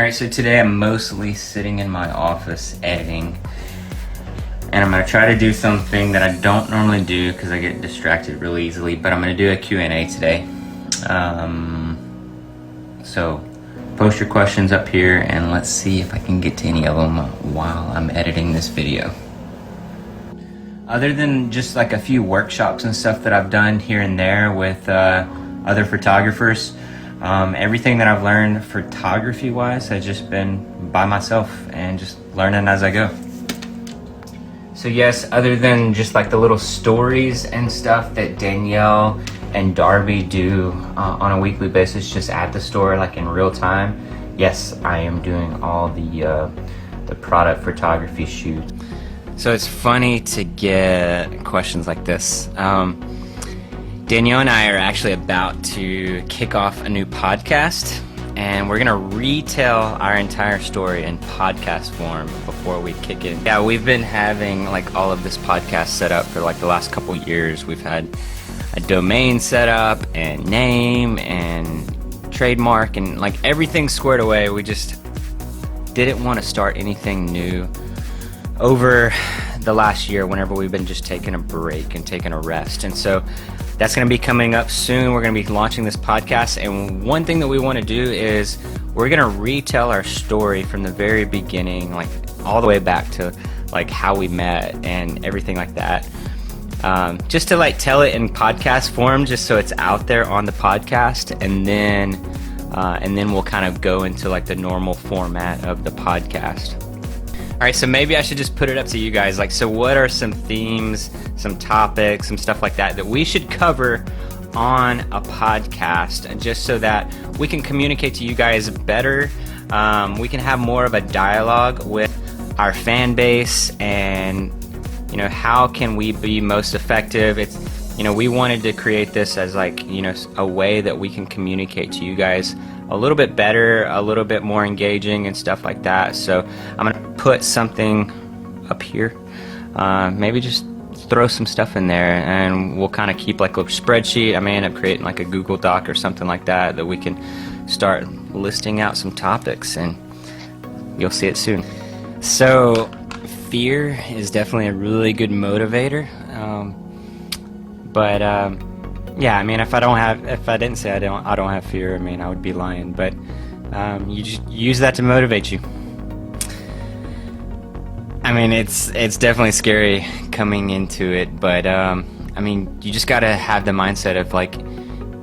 Alright, so today I'm mostly sitting in my office editing, and I'm going to try to do something that I don't normally do because I get distracted really easily, but I'm going to do a Q&A today. So post your questions up here and let's see if I can get to any of them while I'm editing this video. Other than just like a few workshops and stuff that I've done here and there with other photographers, everything that I've learned photography wise has just been by myself and just learning as I go. So yes, other than just like the little stories and stuff that Danielle and Darby do on a weekly basis just at the store, like in real time, yes, I am doing all the product photography shoot. So it's funny to get questions like this. Danielle and I are actually about to kick off a new podcast, and we're gonna retell our entire story in podcast form before we kick it. Yeah, we've been having like all of this podcast set up for like the last couple years. We've had a domain set up and name and trademark and like everything squared away. We just didn't want to start anything new over the last year whenever we've been just taking a break and taking a rest. And so that's going to be coming up soon. We're going to be launching this podcast, and one thing that we want to do is we're going to retell our story from the very beginning, like all the way back to like how we met and everything like that. Just to like tell it in podcast form, just so it's out there on the podcast, and then we'll kind of go into like the normal format of the podcast. All right, so maybe I should just put it up to you guys. Like, so what are some themes, some topics, some stuff like that we should cover on a podcast, just so that we can communicate to you guys better. We can have more of a dialogue with our fan base, and you know, how can we be most effective? It's, you know, we wanted to create this as like, you know, a way that we can communicate to you guys a little bit better, a little bit more engaging and stuff like that. So I'm gonna put something up here, maybe just throw some stuff in there, and we'll kind of keep like a spreadsheet. I may end up creating like a Google Doc or something like that we can start listing out some topics, and you'll see it soon. So fear is definitely a really good motivator, but yeah, I mean, if I didn't say I don't have fear, I mean, I would be lying. But you just use that to motivate you. I mean, it's definitely scary coming into it, but I mean, you just gotta have the mindset of like,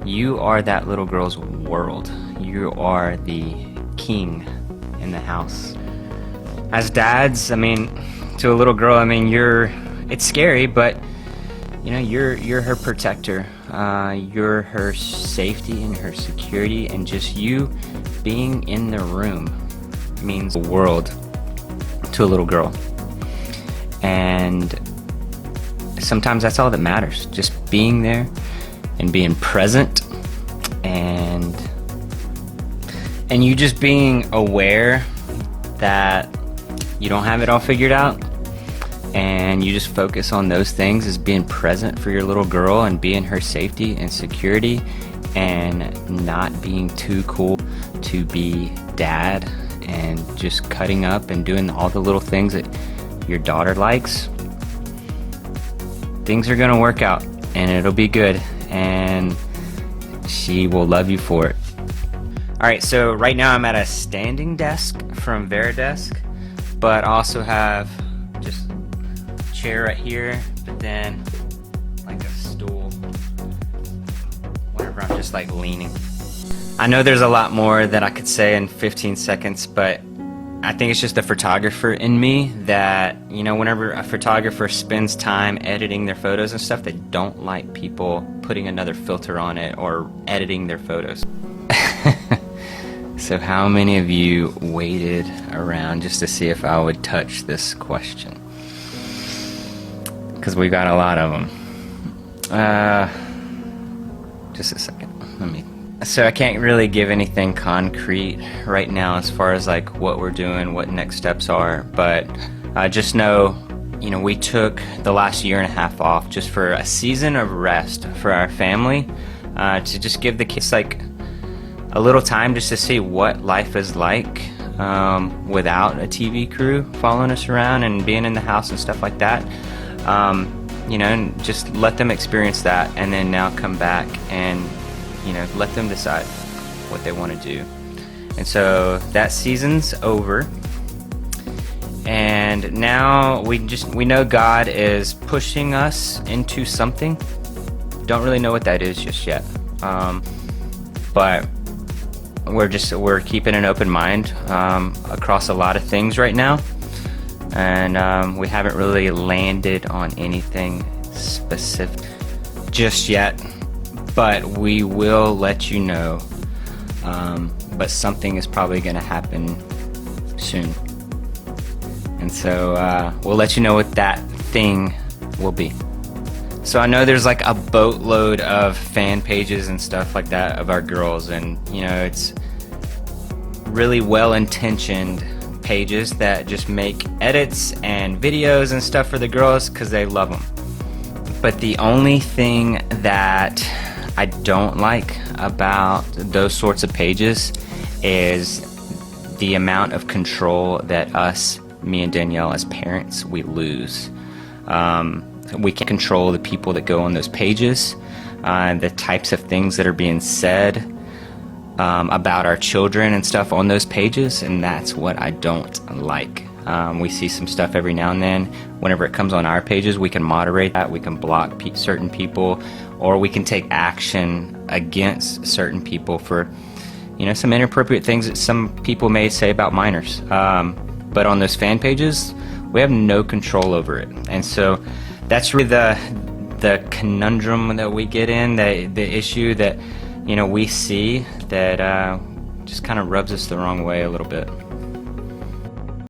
you are that little girl's world. You are the king in the house. As dads, I mean, to a little girl, I mean, it's scary, but you know, you're her protector. You're her safety and her security, and just you being in the room means the world to a little girl. And sometimes that's all that matters, just being there and being present, and you just being aware that you don't have it all figured out, and you just focus on those things as being present for your little girl and being her safety and security, and not being too cool to be dad, and just cutting up and doing all the little things that your daughter likes. Things are gonna work out, and it'll be good, and she will love you for it. All right, so right now I'm at a standing desk from Veridesk, but also have just a chair right here, but then like a stool whenever I'm just like leaning. I know there's a lot more that I could say in 15 seconds, but I think it's just the photographer in me that, you know, whenever a photographer spends time editing their photos and stuff, they don't like people putting another filter on it or editing their photos. So how many of you waited around just to see if I would touch this question? Because we got a lot of them. Just a second. So I can't really give anything concrete right now as far as like what we're doing, what next steps are, but just know, you know, we took the last year and a half off just for a season of rest for our family, to just give the kids like a little time just to see what life is like without a TV crew following us around and being in the house and stuff like that. You know, and just let them experience that, and then now come back and, you know, let them decide what they want to do. And so that season's over, and now we know God is pushing us into something. Don't really know what that is just yet, but we're keeping an open mind across a lot of things right now, and we haven't really landed on anything specific just yet, but we will let you know. But something is probably going to happen soon, and so we'll let you know what that thing will be. So I know there's like a boatload of fan pages and stuff like that of our girls, and you know, it's really well-intentioned pages that just make edits and videos and stuff for the girls because they love them. But the only thing that I don't like about those sorts of pages is the amount of control that me and Danielle as parents, we lose. We can control the people that go on those pages, the types of things that are being said about our children and stuff on those pages, and that's what I don't like. We see some stuff every now and then. Whenever it comes on our pages, we can moderate that, we can block certain people, or we can take action against certain people for, you know, some inappropriate things that some people may say about minors. But on those fan pages, we have no control over it. And so that's really the conundrum that we get in, the issue that, you know, we see that just kind of rubs us the wrong way a little bit.